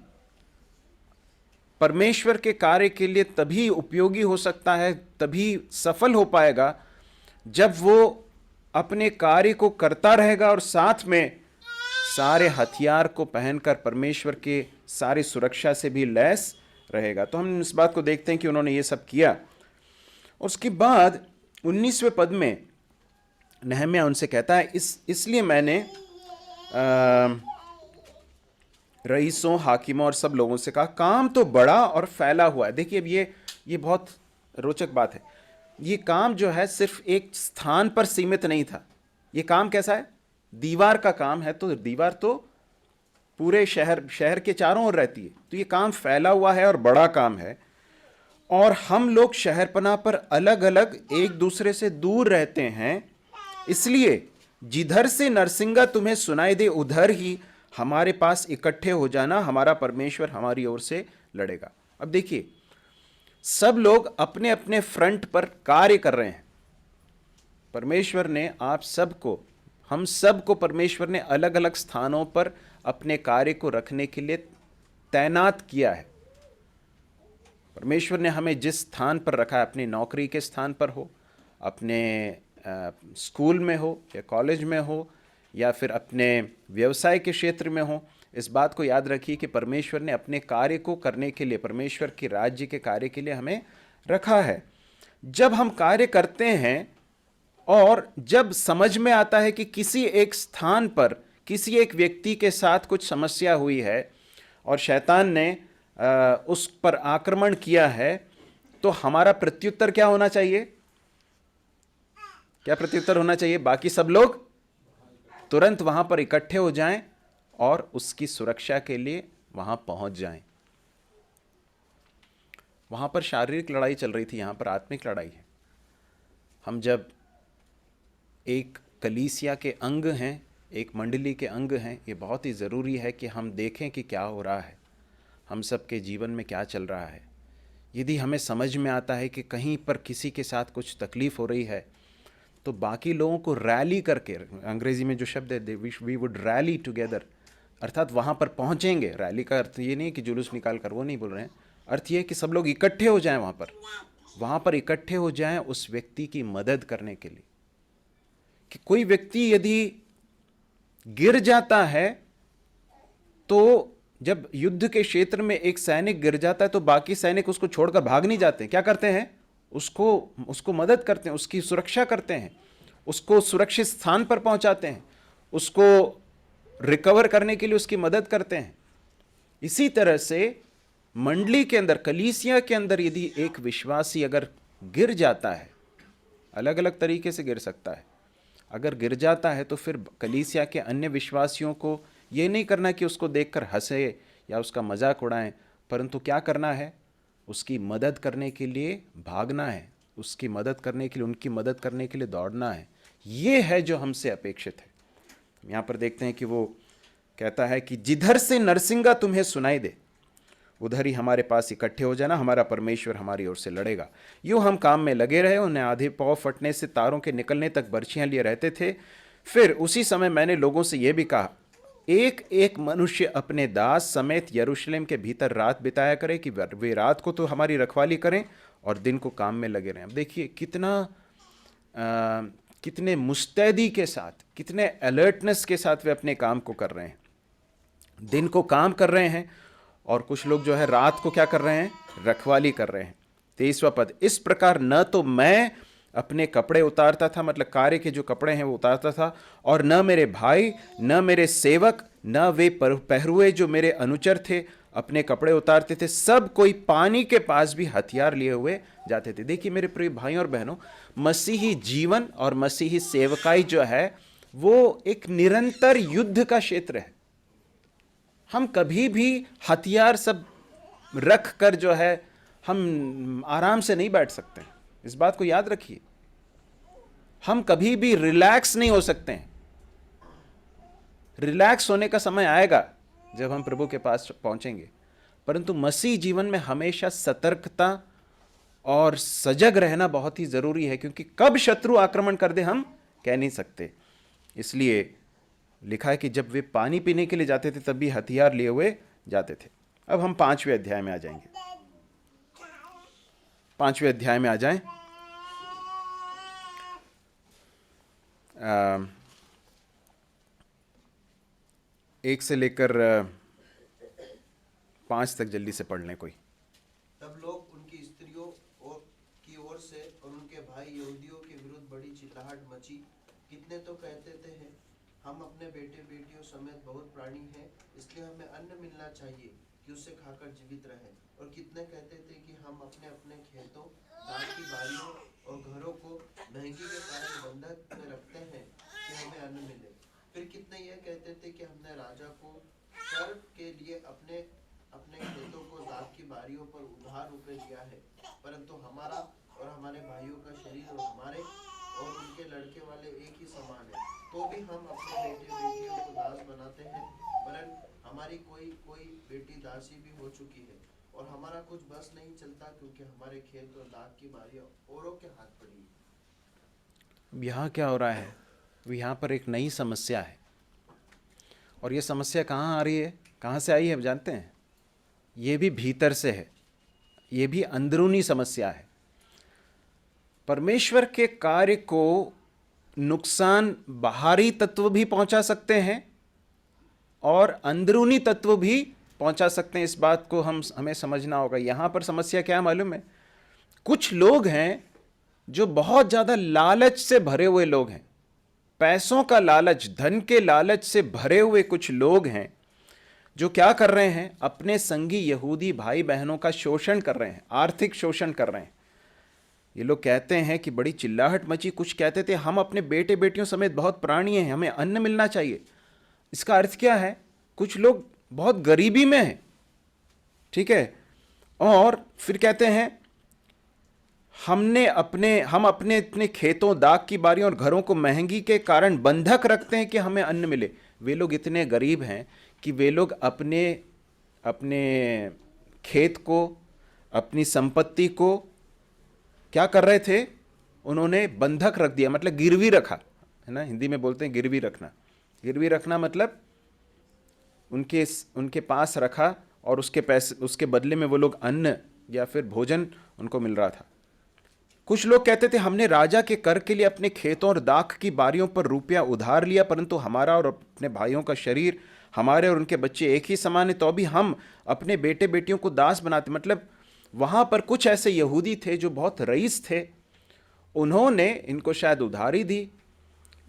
परमेश्वर के कार्य के लिए तभी उपयोगी हो सकता है, तभी सफल हो पाएगा जब वो अपने कार्य को करता रहेगा और साथ में सारे हथियार को पहनकर परमेश्वर के सारी सुरक्षा से भी लैस रहेगा। तो हम इस बात को देखते हैं कि उन्होंने ये सब किया। और उसके बाद 19वें पद में नहम्याह उनसे कहता है, इसलिए मैंने रईसों, हाकिमों और सब लोगों से कहा, काम तो बड़ा और फैला हुआ है। देखिए अब ये बहुत रोचक बात है। ये काम जो है सिर्फ एक स्थान पर सीमित नहीं था। ये काम कैसा है? दीवार का काम है, तो दीवार तो पूरे शहर के चारों ओर रहती है। तो ये काम फैला हुआ है और बड़ा काम है। और हम लोग शहरपनाह पर अलग अलग एक दूसरे से दूर रहते हैं, इसलिए जिधर से नरसिंगा तुम्हें सुनाई दे उधर ही हमारे पास इकट्ठे हो जाना, हमारा परमेश्वर हमारी ओर से लड़ेगा। अब देखिए, सब लोग अपने अपने फ्रंट पर कार्य कर रहे हैं। परमेश्वर ने आप सबको, हम सबको परमेश्वर ने अलग अलग स्थानों पर अपने कार्य को रखने के लिए तैनात किया है। परमेश्वर ने हमें जिस स्थान पर रखा है, अपनी नौकरी के स्थान पर हो, अपने स्कूल में हो या कॉलेज में हो या फिर अपने व्यवसाय के क्षेत्र में हो, इस बात को याद रखिए कि परमेश्वर ने अपने कार्य को करने के लिए, परमेश्वर के राज्य के कार्य के लिए हमें रखा है। जब हम कार्य करते हैं और जब समझ में आता है कि किसी एक स्थान पर किसी एक व्यक्ति के साथ कुछ समस्या हुई है और शैतान ने उस पर आक्रमण किया है, तो हमारा प्रत्युत्तर क्या होना चाहिए? क्या प्रत्युत्तर होना चाहिए? बाकी सब लोग तुरंत वहां पर इकट्ठे हो जाएं और उसकी सुरक्षा के लिए वहां पहुंच जाएं। वहां पर शारीरिक लड़ाई चल रही थी, यहां पर आत्मिक लड़ाई है। हम जब एक कलीसिया के अंग हैं, एक मंडली के अंग हैं, ये बहुत ही ज़रूरी है कि हम देखें कि क्या हो रहा है, हम सब के जीवन में क्या चल रहा है। यदि हमें समझ में आता है कि कहीं पर किसी के साथ कुछ तकलीफ़ हो रही है, तो बाकी लोगों को रैली करके, अंग्रेज़ी में जो शब्द है वी वुड रैली टुगेदर, अर्थात वहाँ पर पहुँचेंगे। रैली का अर्थ ये नहीं कि जुलूस निकाल कर, वो नहीं बोल रहे हैं। अर्थ ये है कि सब लोग इकट्ठे हो जाएं वहाँ पर इकट्ठे हो जाएं उस व्यक्ति की मदद करने के लिए। कि कोई व्यक्ति यदि गिर जाता है, तो जब युद्ध के क्षेत्र में एक सैनिक गिर जाता है तो बाकी सैनिक उसको छोड़कर भाग नहीं जाते। क्या करते हैं? उसको मदद करते हैं, उसकी सुरक्षा करते हैं, उसको सुरक्षित स्थान पर पहुंचाते हैं, उसको रिकवर करने के लिए उसकी मदद करते हैं। इसी तरह से मंडली के अंदर, कलीसिया के अंदर यदि एक विश्वासी अगर गिर जाता है, अलग अलग तरीके से गिर सकता है, अगर गिर जाता है तो फिर कलीसिया के अन्य विश्वासियों को ये नहीं करना कि उसको देखकर हंसे या उसका मजाक उड़ाएं, परंतु क्या करना है, उसकी मदद करने के लिए भागना है, उसकी मदद करने के लिए, उनकी मदद करने के लिए दौड़ना है। ये है जो हमसे अपेक्षित है। यहाँ पर देखते हैं कि वो कहता है कि जिधर से नरसिंगा तुम्हें सुनाई दे उधर ही हमारे पास इकट्ठे हो जाना, हमारा परमेश्वर हमारी ओर से लड़ेगा। यूँ हम काम में लगे रहे। उन्हें आधे पाँव फटने से तारों के निकलने तक बर्छियाँ लिए रहते थे। फिर उसी समय मैंने लोगों से यह भी कहा, एक एक मनुष्य अपने दास समेत यरूशलेम के भीतर रात बिताया करे कि वे रात को तो हमारी रखवाली करें और दिन को काम में लगे रहें। अब देखिए कितने मुस्तैदी के साथ, कितने अलर्टनेस के साथ वे अपने काम को कर रहे हैं। दिन को काम कर रहे हैं और कुछ लोग जो है रात को क्या कर रहे हैं, रखवाली कर रहे हैं। 23वां पद, इस प्रकार न तो मैं अपने कपड़े उतारता था, मतलब कार्य के जो कपड़े हैं वो उतारता था, और न मेरे भाई, न मेरे सेवक, न वे पहरुए जो मेरे अनुचर थे अपने कपड़े उतारते थे। सब कोई पानी के पास भी हथियार लिए हुए जाते थे। देखिए मेरे प्रिय भाइयों और बहनों, मसीही जीवन और मसीही सेवकाई जो है वो एक निरंतर युद्ध का क्षेत्र है। हम कभी भी हथियार सब रख कर जो है हम आराम से नहीं बैठ सकते हैं, इस बात को याद रखिए। हम कभी भी रिलैक्स नहीं हो सकते हैं। रिलैक्स होने का समय आएगा जब हम प्रभु के पास पहुंचेंगे, परंतु मसीह जीवन में हमेशा सतर्कता और सजग रहना बहुत ही जरूरी है, क्योंकि कब शत्रु आक्रमण कर दे हम कह नहीं सकते। इसलिए लिखा है कि जब वे पानी पीने के लिए जाते थे तब भी हथियार लिए हुए जाते थे। अब हम 5वें अध्याय में आ जाएंगे। 5वें अध्याय में आ जाएं। 1 से लेकर 5 तक जल्दी से पढ़ लें कोई। तब लोग उनकी स्त्रियों की ओर से और उनके भाई यहूदियों के विरुद्ध बड़ी चिल्लाहट मची। कितने तो कहते थे हम अपने बेटे बेटियों समेत बहुत प्राणी हैं, इसलिए हमें अन्न मिलना चाहिए कि उससे खाकर जीवित रहें। और कितने कहते थे कि हम अपने अपने खेतों, दाख की बारियों और घरों को महंगी के कारण बंधक में रखते हैं कि हमें अन्न मिले। फिर कितने यह कहते थे कि हमने राजा को कर के लिए अपने अपने खेतों को दाख की बारियों पर उधार रुपए दिया है, परंतु हमारा और हमारे भाइयों का शरीर और हमारे और उनके लड़के वाले एक ही समान है, तो भी हम अपने बेटे बेटियों को दास बनाते हैं। वरन हमारी कोई कोई बेटी दासी भी हो चुकी है और हमारा कुछ बस नहीं चलता, क्योंकि हमारे खेत और दाख की बारियां औरों के हाथ पड़ी है। यहाँ क्या हो रहा है, यहाँ पर एक नई समस्या है। और ये समस्या कहाँ आ रही है, कहाँ से आई है जानते हैं? ये भी भीतर से है, ये भी अंदरूनी समस्या है। परमेश्वर के कार्य को नुकसान बाहरी तत्व भी पहुंचा सकते हैं और अंदरूनी तत्व भी पहुंचा सकते हैं। इस बात को हमें समझना होगा। यहां पर समस्या क्या है मालूम है? कुछ लोग हैं जो बहुत ज्यादा लालच से भरे हुए लोग हैं, पैसों का लालच, धन के लालच से भरे हुए कुछ लोग हैं जो क्या कर रहे हैं, अपने संगी यहूदी भाई बहनों का शोषण कर रहे हैं, आर्थिक शोषण कर रहे हैं। ये लोग कहते हैं कि बड़ी चिल्लाहट मची। कुछ कहते थे हम अपने बेटे बेटियों समेत बहुत प्राणी हैं, हमें अन्न मिलना चाहिए। इसका अर्थ क्या है? कुछ लोग बहुत गरीबी में हैं, ठीक है, और फिर कहते हैं हम अपने इतने खेतों, दाख की बारियों और घरों को महंगी के कारण बंधक रखते हैं कि हमें अन्न मिले। वे लोग इतने गरीब हैं कि वे लोग अपने खेत को, अपनी संपत्ति को क्या कर रहे थे, उन्होंने बंधक रख दिया, मतलब गिरवी रखा है ना, हिंदी में बोलते हैं गिरवी रखना। गिरवी रखना मतलब उनके पास रखा और उसके बदले में वो लोग अन्न या फिर भोजन उनको मिल रहा था। कुछ लोग कहते थे हमने राजा के कर के लिए अपने खेतों और दाख की बारियों पर रुपया उधार लिया, परंतु हमारा और अपने भाइयों का शरीर, हमारे और उनके बच्चे एक ही समान है, तो भी हम अपने बेटे बेटियों को दास बनाते। मतलब वहाँ पर कुछ ऐसे यहूदी थे जो बहुत रईस थे, उन्होंने इनको शायद उधारी दी,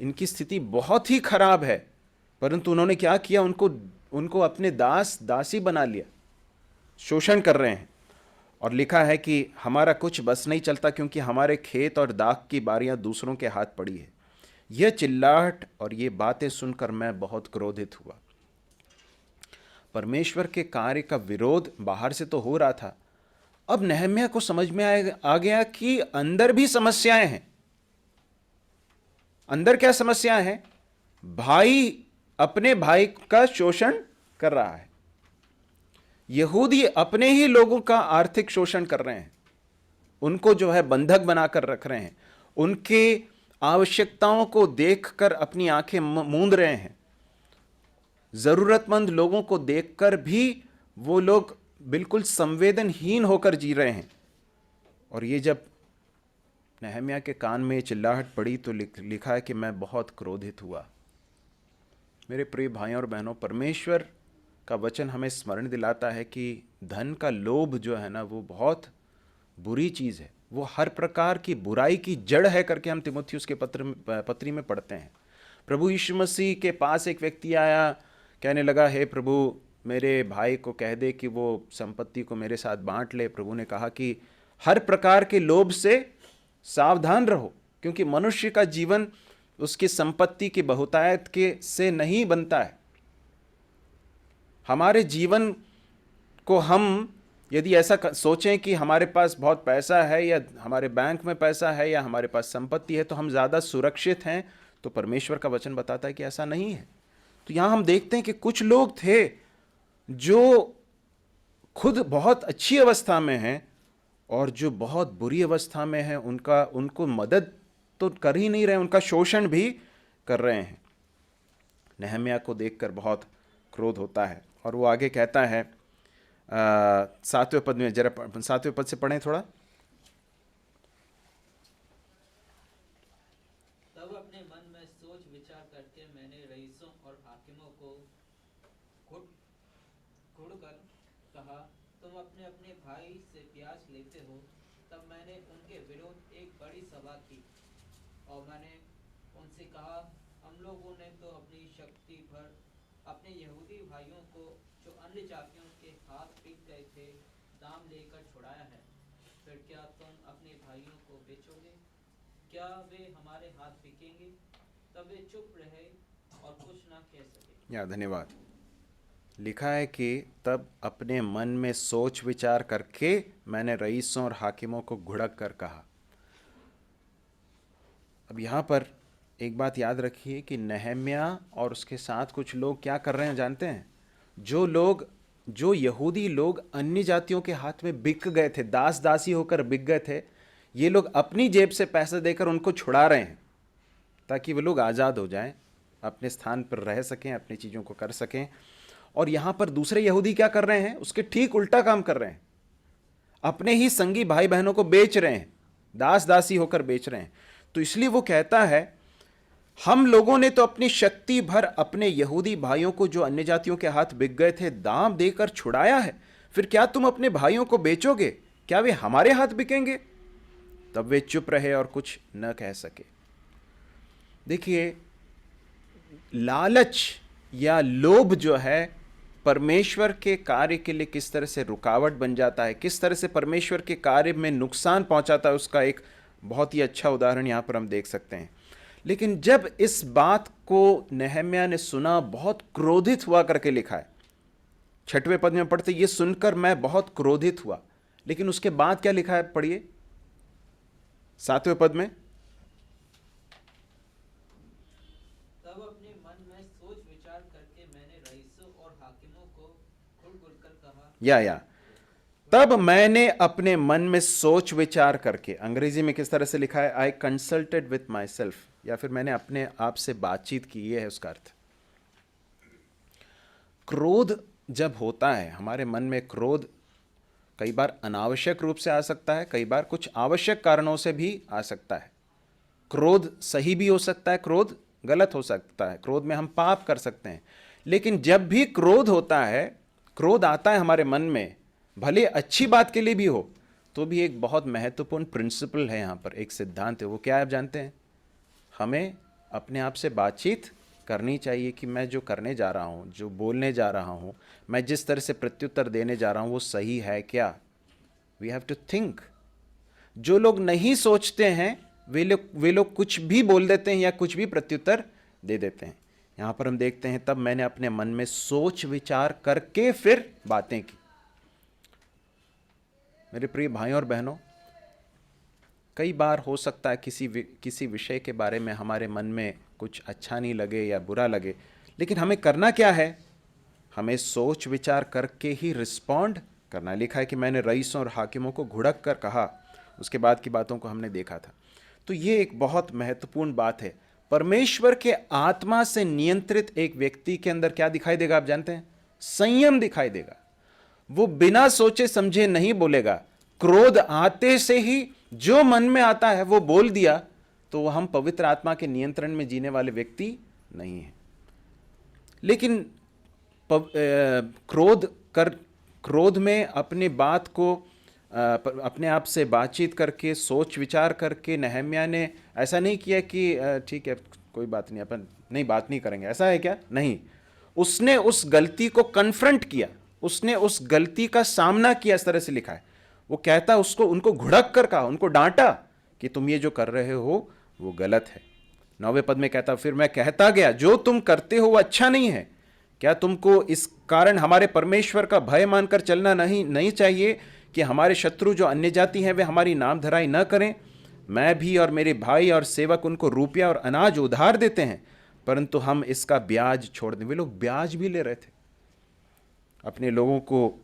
इनकी स्थिति बहुत ही खराब है, परंतु उन्होंने क्या किया, उनको अपने दास दासी बना लिया, शोषण कर रहे हैं। और लिखा है कि हमारा कुछ बस नहीं चलता क्योंकि हमारे खेत और दाख की बारियां दूसरों के हाथ पड़ी है। यह चिल्लाहट और ये बातें सुनकर मैं बहुत क्रोधित हुआ। परमेश्वर के कार्य का विरोध बाहर से तो हो रहा था, अब नहम्याह को समझ में आ गया कि अंदर भी समस्याएं हैं। अंदर क्या समस्याएं हैं? भाई अपने भाई का शोषण कर रहा है, यहूदी अपने ही लोगों का आर्थिक शोषण कर रहे हैं, उनको जो है बंधक बनाकर रख रहे हैं, उनके आवश्यकताओं को देखकर अपनी आंखें मूंद रहे हैं, जरूरतमंद लोगों को देखकर भी वो लोग बिल्कुल संवेदनहीन होकर जी रहे हैं। और ये जब नहम्याह के कान में चिल्लाहट पड़ी तो लिखा है कि मैं बहुत क्रोधित हुआ। मेरे प्रिय भाइयों और बहनों, परमेश्वर का वचन हमें स्मरण दिलाता है कि धन का लोभ जो है ना, वो बहुत बुरी चीज़ है, वो हर प्रकार की बुराई की जड़ है करके हम तीमुथियुस के पत्री में पढ़ते हैं। प्रभु यीशु मसीह के पास एक व्यक्ति आया, कहने लगा, हे प्रभु मेरे भाई को कह दे कि वो संपत्ति को मेरे साथ बांट ले। प्रभु ने कहा कि हर प्रकार के लोभ से सावधान रहो, क्योंकि मनुष्य का जीवन उसकी संपत्ति की बहुतायत के से नहीं बनता है। हमारे जीवन को हम यदि ऐसा सोचें कि हमारे पास बहुत पैसा है या हमारे बैंक में पैसा है या हमारे पास संपत्ति है तो हम ज़्यादा सुरक्षित हैं, तो परमेश्वर का वचन बताता है कि ऐसा नहीं है। तो यहाँ हम देखते हैं कि कुछ लोग थे जो खुद बहुत अच्छी अवस्था में हैं और जो बहुत बुरी अवस्था में हैं, उनको मदद तो कर ही नहीं रहे, उनका शोषण भी कर रहे हैं। नहम्याह को देखकर बहुत क्रोध होता है और वो आगे कहता है 7वें पद में, जरा 7वें पद से पढ़ें थोड़ा। तब अपने मन में सोच विचार करके मैंने रईसों और हाकिमों को घुड़ कर कहा, तुम अपने अपने भाई से प्यास लेते हो। तब मैंने उनके विरोध एक बड़ी सभा की और मैंने उनसे कहा, हम लोगों ने तो अपनी शक्ति भर अपने यहूदी भाइयों को जो अन्य जातियों के हाथ बिक गए थे दाम लेकर छुड़ाया है। फिर क्या तुम अपने भाइयों को बेचोगे? क्या वे हमारे हाथ बिकेंगे? तब वे चुप रहे और कुछ न कह सके। धन्यवाद। लिखा है कि तब अपने मन में सोच विचार करके मैंने रईसों और हाकिमों को घुड़क कर कहा। अब यहाँ पर एक बात याद रखिए कि नहम्याह और उसके साथ कुछ लोग क्या कर रहे हैं जानते हैं? जो यहूदी लोग अन्य जातियों के हाथ में बिक गए थे, दास दासी होकर बिक गए थे, ये लोग अपनी जेब से पैसे देकर उनको छुड़ा रहे हैं ताकि वो लोग आज़ाद हो जाएं, अपने स्थान पर रह सकें, अपनी चीज़ों को कर सकें। और यहाँ पर दूसरे यहूदी क्या कर रहे हैं? उसके ठीक उल्टा काम कर रहे हैं, अपने ही संगी भाई बहनों को बेच रहे हैं, दास दासी होकर बेच रहे हैं। तो इसलिए वो कहता है, हम लोगों ने तो अपनी शक्ति भर अपने यहूदी भाइयों को जो अन्य जातियों के हाथ बिक गए थे दाम देकर छुड़ाया है। फिर क्या तुम अपने भाइयों को बेचोगे? क्या वे हमारे हाथ बिकेंगे? तब वे चुप रहे और कुछ न कह सके। देखिए, लालच या लोभ जो है परमेश्वर के कार्य के लिए किस तरह से रुकावट बन जाता है, किस तरह से परमेश्वर के कार्य में नुकसान पहुंचाता है, उसका एक बहुत ही अच्छा उदाहरण यहाँ पर हम देख सकते हैं। लेकिन जब इस बात को नहम्याह ने सुना, बहुत क्रोधित हुआ करके लिखा है। 6वें पद में पढ़ते, ये सुनकर मैं बहुत क्रोधित हुआ। लेकिन उसके बाद क्या लिखा है, पढ़िए 7वें पद में। तब अपने मन में सोच विचार करके मैंने रईसों और हाकिमों को घुड़ कर कहा, तब मैंने अपने मन में सोच विचार करके, अंग्रेजी में किस तरह से लिखा है, I consulted with my self, या फिर मैंने अपने आप से बातचीत की, ये है उसका अर्थ। क्रोध जब होता है, हमारे मन में क्रोध कई बार अनावश्यक रूप से आ सकता है, कई बार कुछ आवश्यक कारणों से भी आ सकता है। क्रोध सही भी हो सकता है, क्रोध गलत हो सकता है, क्रोध में हम पाप कर सकते हैं। लेकिन जब भी क्रोध होता है, क्रोध आता है हमारे मन में, भले अच्छी बात के लिए भी हो, तो भी एक बहुत महत्वपूर्ण प्रिंसिपल है यहाँ पर, एक सिद्धांत है। वो क्या है आप जानते हैं? हमें अपने आप से बातचीत करनी चाहिए कि मैं जो करने जा रहा हूँ, जो बोलने जा रहा हूँ, मैं जिस तरह से प्रत्युत्तर देने जा रहा हूँ, वो सही है क्या? We have to think. जो लोग नहीं सोचते हैं वे लोग कुछ भी बोल देते हैं या कुछ भी प्रत्युत्तर दे देते हैं। यहाँ पर हम देखते हैं, तब मैंने अपने मन में सोच विचार करके फिर बातें की। मेरे प्रिय भाइयों और बहनों, कई बार हो सकता है किसी विषय के बारे में हमारे मन में कुछ अच्छा नहीं लगे या बुरा लगे, लेकिन हमें करना क्या है? हमें सोच विचार करके ही रिस्पॉन्ड करना। लिखा है कि मैंने रईसों और हाकिमों को घुड़क कर कहा। उसके बाद की बातों को हमने देखा था। तो ये एक बहुत महत्वपूर्ण बात है। परमेश्वर के आत्मा से नियंत्रित एक व्यक्ति के अंदर क्या दिखाई देगा आप जानते हैं? संयम दिखाई देगा। वो बिना सोचे समझे नहीं बोलेगा। क्रोध आते से ही जो मन में आता है वो बोल दिया, तो हम पवित्र आत्मा के नियंत्रण में जीने वाले व्यक्ति नहीं है। लेकिन क्रोध में अपनी बात को अपने आप से बातचीत करके, सोच विचार करके, नहम्याह ने ऐसा नहीं किया कि ठीक है कोई बात नहीं, अपन नहीं बात नहीं करेंगे, ऐसा है क्या? नहीं, उसने उस गलती को कन्फ्रंट किया, उसने उस गलती का सामना किया। इस तरह से लिखा है। वो कहता उनको घुड़क कर कहा, उनको डांटा कि तुम ये जो कर रहे हो वो गलत है। 9वें पद में कहता, फिर मैं कहता गया जो तुम करते हो वो अच्छा नहीं है। क्या तुमको इस कारण हमारे परमेश्वर का भय मानकर चलना नहीं चाहिए कि हमारे शत्रु जो अन्य जाति हैं वे हमारी नाम धराई न करें? मैं भी और मेरे भाई और सेवक उनको रुपया और अनाज उधार देते हैं, परंतु हम इसका ब्याज छोड़ दें। वे लोग ब्याज भी ले रहे थे, अपने लोगों को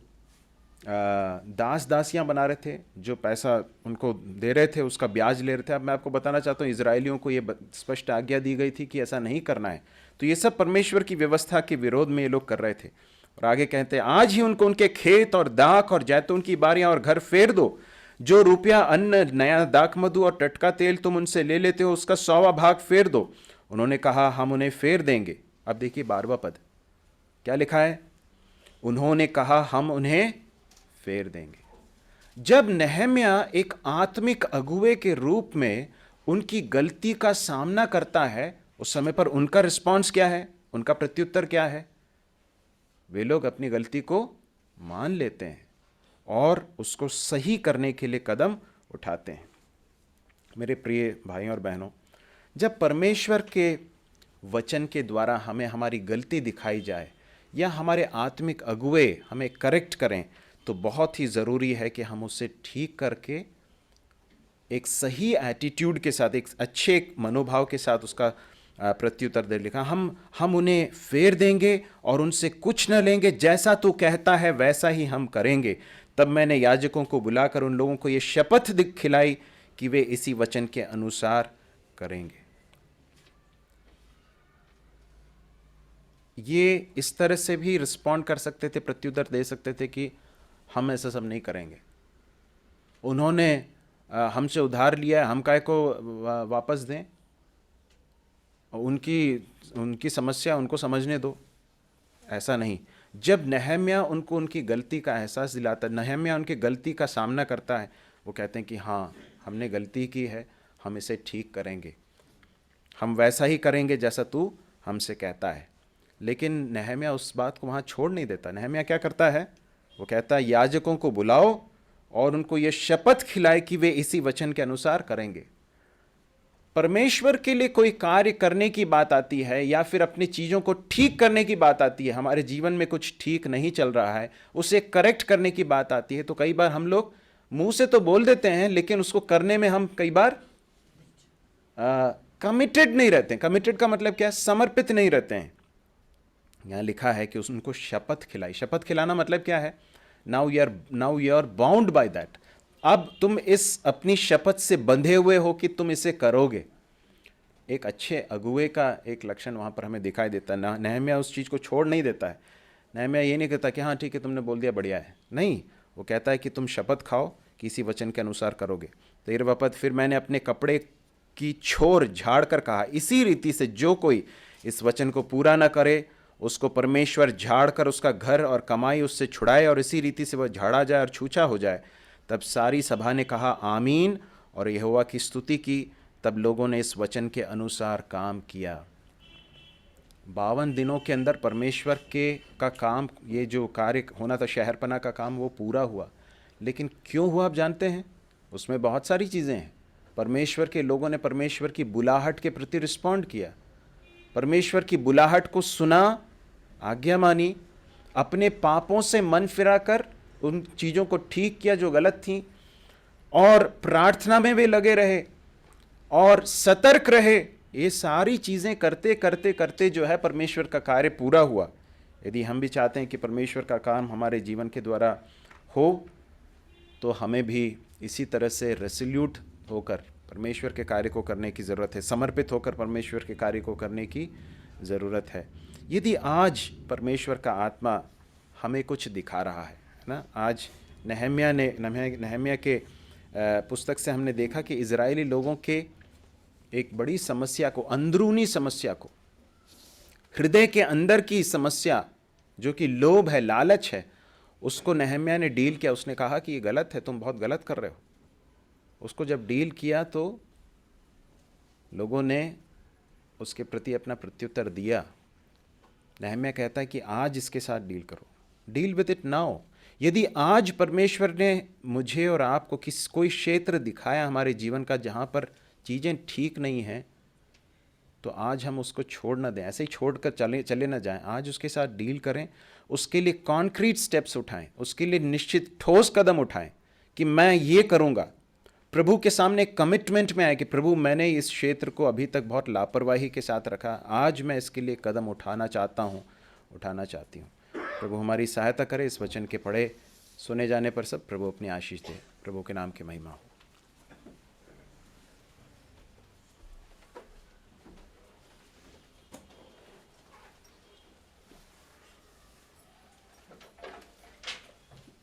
दास दासियां बना रहे थे, जो पैसा उनको दे रहे थे उसका ब्याज ले रहे थे। अब मैं आपको बताना चाहता हूँ, इजरायलियों को ये स्पष्ट आज्ञा दी गई थी कि ऐसा नहीं करना है। तो ये सब परमेश्वर की व्यवस्था के विरोध में ये लोग कर रहे थे। और आगे कहते हैं, आज ही उनको उनके खेत और दाख और जैतून की बारियां और घर फेर दो। जो रुपया, अन्न, नया दाख मधु और टटका तेल तुम उनसे ले लेते हो, उसका 100वां भाग फेर दो। उन्होंने कहा, हम उन्हें फेर देंगे। अब देखिए 12वां पद क्या लिखा है? उन्होंने कहा, हम उन्हें फेर देंगे। जब नहम्याह एक आत्मिक अगुवे के रूप में उनकी गलती का सामना करता है, उस समय पर उनका रिस्पॉन्स क्या है? उनका प्रत्युत्तर क्या है? वे लोग अपनी गलती को मान लेते हैं और उसको सही करने के लिए कदम उठाते हैं। मेरे प्रिय भाइयों और बहनों, जब परमेश्वर के वचन के द्वारा हमें हमारी गलती दिखाई जाए या हमारे आत्मिक अगुवे हमें करेक्ट करें, तो बहुत ही ज़रूरी है कि हम उसे ठीक करके एक सही एटीट्यूड के साथ, एक अच्छे मनोभाव के साथ उसका प्रत्युत्तर दे। लिखा, हम उन्हें फेर देंगे और उनसे कुछ न लेंगे, जैसा तू कहता है वैसा ही हम करेंगे। तब मैंने याजकों को बुलाकर उन लोगों को ये शपथ खिलाई कि वे इसी वचन के अनुसार करेंगे। ये इस तरह से भी रिस्पॉन्ड कर सकते थे, प्रत्युत्तर दे सकते थे कि हम ऐसा सब नहीं करेंगे। उन्होंने हमसे उधार लिया है, हम काहे को वापस दें? उनकी समस्या उनको समझने दो। ऐसा नहीं। जब नहम्याह उनको उनकी गलती का एहसास दिलाता है, नहम्याह उनकी गलती का सामना करता है, वो कहते हैं कि हाँ हमने गलती की है, हम इसे ठीक करेंगे, हम वैसा ही करेंगे जैसा तू हमसे कहता है। लेकिन नहम्याह उस बात को वहाँ छोड़ नहीं देता। नहम्याह क्या करता है? वो कहता है याजकों को बुलाओ और उनको ये शपथ खिलाए कि वे इसी वचन के अनुसार करेंगे। परमेश्वर के लिए कोई कार्य करने की बात आती है या फिर अपनी चीज़ों को ठीक करने की बात आती है, हमारे जीवन में कुछ ठीक नहीं चल रहा है, उसे करेक्ट करने की बात आती है, तो कई बार हम लोग मुंह से तो बोल देते हैं, लेकिन उसको करने में हम कई बार कमिटेड नहीं रहते हैं। कमिटेड का मतलब क्या है? समर्पित नहीं रहते हैं। यहाँ लिखा है कि उनको शपथ खिलाई। शपथ खिलाना मतलब क्या है? Now you are bound by that. अब तुम इस अपनी शपथ से बंधे हुए हो कि तुम इसे करोगे। एक अच्छे अगुवे का एक लक्षण वहाँ पर हमें दिखाई देता है। नहम्याह उस चीज़ को छोड़ नहीं देता है। नहम्याह ये नहीं कहता कि हाँ ठीक है तुमने बोल दिया बढ़िया है, नहीं, वो कहता है कि तुम शपथ खाओ कि इसी वचन के अनुसार करोगे। 13वां पद, फिर मैंने अपने कपड़े की छोर झाड़ कर कहा, इसी रीति से जो कोई इस वचन को पूरा न करे उसको परमेश्वर झाड़ कर उसका घर और कमाई उससे छुड़ाए और इसी रीति से वह झाड़ा जाए और छूछा हो जाए। तब सारी सभा ने कहा आमीन और यहोवा की स्तुति की। तब लोगों ने इस वचन के अनुसार काम किया। 52 दिनों के अंदर परमेश्वर का काम, ये जो कार्य होना था शहरपना का काम, वो पूरा हुआ। लेकिन क्यों हुआ आप जानते हैं? उसमें बहुत सारी चीज़ें हैं। परमेश्वर के लोगों ने परमेश्वर की बुलाहट के प्रति रिस्पॉन्ड किया, परमेश्वर की बुलाहट को सुना, आज्ञा मानी, अपने पापों से मन फिराकर उन चीज़ों को ठीक किया जो गलत थीं, और प्रार्थना में वे लगे रहे और सतर्क रहे। ये सारी चीज़ें करते करते करते जो है परमेश्वर का कार्य पूरा हुआ। यदि हम भी चाहते हैं कि परमेश्वर का काम हमारे जीवन के द्वारा हो, तो हमें भी इसी तरह से रेसोल्यूट होकर परमेश्वर के कार्य को करने की ज़रूरत है, समर्पित होकर परमेश्वर के कार्य को करने की ज़रूरत है। यदि आज परमेश्वर का आत्मा हमें कुछ दिखा रहा है ना, आज नहम्याह के पुस्तक से हमने देखा कि इज़राइली लोगों के एक बड़ी समस्या को, अंदरूनी समस्या को, हृदय के अंदर की समस्या जो कि लोभ है, लालच है, उसको नहम्याह ने डील किया। उसने कहा कि ये गलत है, तुम बहुत गलत कर रहे हो। उसको जब डील किया तो लोगों ने उसके प्रति अपना प्रत्युत्तर दिया। नहम्याह कहता है कि आज इसके साथ डील करो, डील विद इट नाउ। यदि आज परमेश्वर ने मुझे और आपको कोई क्षेत्र दिखाया हमारे जीवन का जहाँ पर चीज़ें ठीक नहीं हैं, तो आज हम उसको छोड़ ना दें, ऐसे ही छोड़ कर चले ना जाएं। आज उसके साथ डील करें, उसके लिए कॉन्क्रीट स्टेप्स उठाएं, उसके लिए निश्चित ठोस कदम उठाएं कि मैं ये करूँगा। प्रभु के सामने कमिटमेंट में आए कि प्रभु, मैंने इस क्षेत्र को अभी तक बहुत लापरवाही के साथ रखा, आज मैं इसके लिए कदम उठाना चाहती हूँ। प्रभु हमारी सहायता करे। इस वचन के पढ़े सुने जाने पर सब प्रभु अपनी आशीष दे। प्रभु के नाम की महिमा हो।